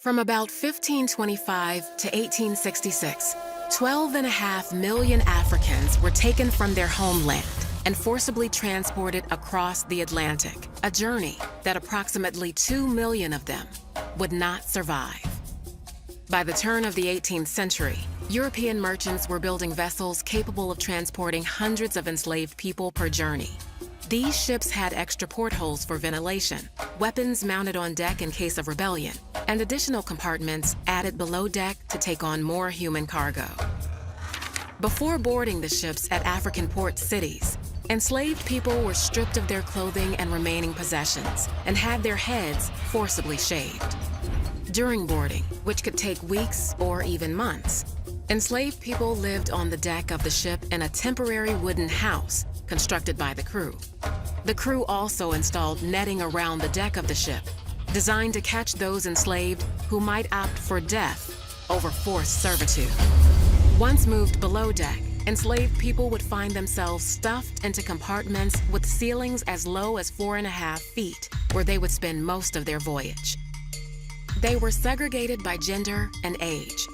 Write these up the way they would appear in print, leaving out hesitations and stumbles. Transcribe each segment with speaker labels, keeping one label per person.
Speaker 1: From about 1525 to 1866, 12.5 million Africans were taken from their homeland and forcibly transported across the Atlantic, a journey that approximately 2 million of them would not survive. By the turn of the 18th century, European merchants were building vessels capable of transporting hundreds of enslaved people per journey. These ships had extra portholes for ventilation, weapons mounted on deck in case of rebellion, and additional compartments added below deck to take on more human cargo. Before boarding the ships at African port cities, enslaved people were stripped of their clothing and remaining possessions and had their heads forcibly shaved. During boarding, which could take weeks or even months, enslaved people lived on the deck of the ship in a temporary wooden house constructed by the crew. The crew also installed netting around the deck of the ship, designed to catch those enslaved who might opt for death over forced servitude. Once moved below deck, enslaved people would find themselves stuffed into compartments with ceilings as low as 4.5 feet, where they would spend most of their voyage. They were segregated by gender and age.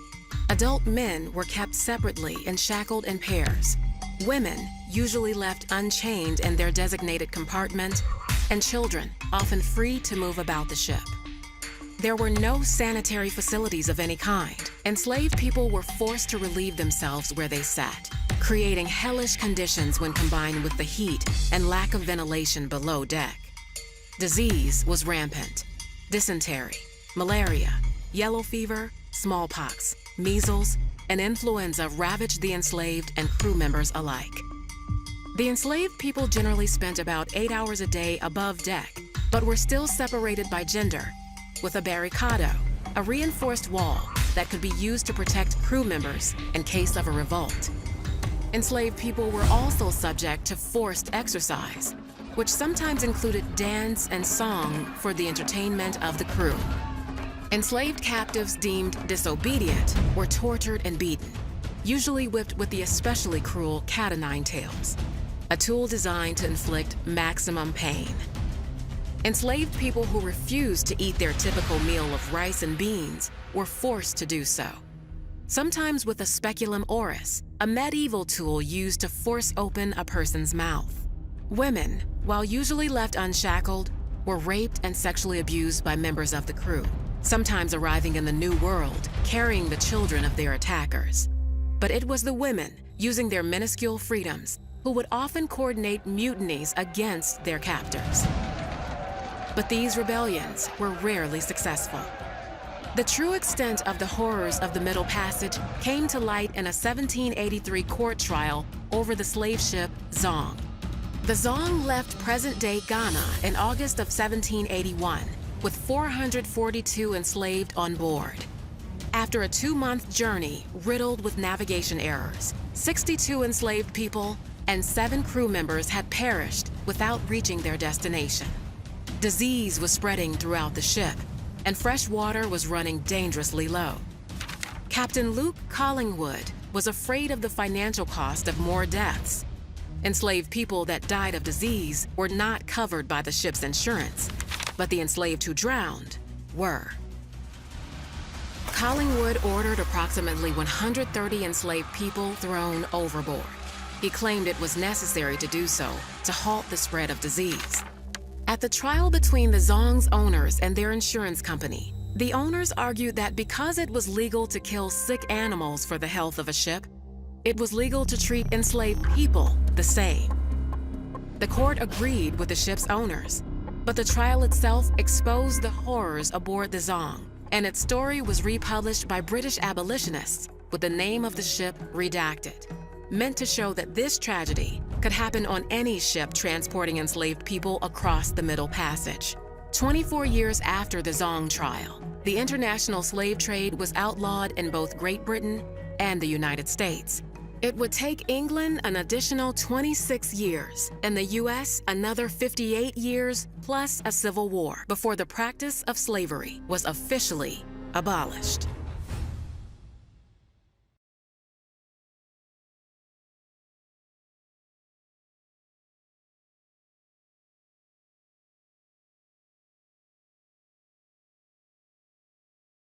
Speaker 1: Adult men were kept separately and shackled in pairs. Women usually left unchained in their designated compartment, and children often free to move about the ship. There were no sanitary facilities of any kind. Enslaved people were forced to relieve themselves where they sat, creating hellish conditions when combined with the heat and lack of ventilation below deck. Disease was rampant. Dysentery, malaria, yellow fever, smallpox, measles, and influenza ravaged the enslaved and crew members alike. The enslaved people generally spent about 8 hours a day above deck, but were still separated by gender, with a barricado, a reinforced wall that could be used to protect crew members in case of a revolt. Enslaved people were also subject to forced exercise, which sometimes included dance and song for the entertainment of the crew. Enslaved captives deemed disobedient were tortured and beaten, usually whipped with the especially cruel cat-o'-nine tails, a tool designed to inflict maximum pain. Enslaved people who refused to eat their typical meal of rice and beans were forced to do so, sometimes with a speculum oris, a medieval tool used to force open a person's mouth. Women, while usually left unshackled, were raped and sexually abused by members of the crew, sometimes arriving in the New World, carrying the children of their attackers. But it was the women, using their minuscule freedoms, who would often coordinate mutinies against their captors. But these rebellions were rarely successful. The true extent of the horrors of the Middle Passage came to light in a 1783 court trial over the slave ship Zong. The Zong left present-day Ghana in August of 1781, with 442 enslaved on board. After a 2-month journey riddled with navigation errors, 62 enslaved people and 7 crew members had perished without reaching their destination. Disease was spreading throughout the ship, and fresh water was running dangerously low. Captain Luke Collingwood was afraid of the financial cost of more deaths. Enslaved people that died of disease were not covered by the ship's insurance, but the enslaved who drowned were. Collingwood ordered approximately 130 enslaved people thrown overboard. He claimed it was necessary to do so to halt the spread of disease. At the trial between the Zong's owners and their insurance company, the owners argued that because it was legal to kill sick animals for the health of a ship, it was legal to treat enslaved people the same. The court agreed with the ship's owners, but the trial itself exposed the horrors aboard the Zong, and its story was republished by British abolitionists with the name of the ship redacted, meant to show that this tragedy could happen on any ship transporting enslaved people across the Middle Passage. 24 years after the Zong trial, the international slave trade was outlawed in both Great Britain and the United States. It would take England an additional 26 years, and the US another 58 years, plus a civil war, before the practice of slavery was officially abolished.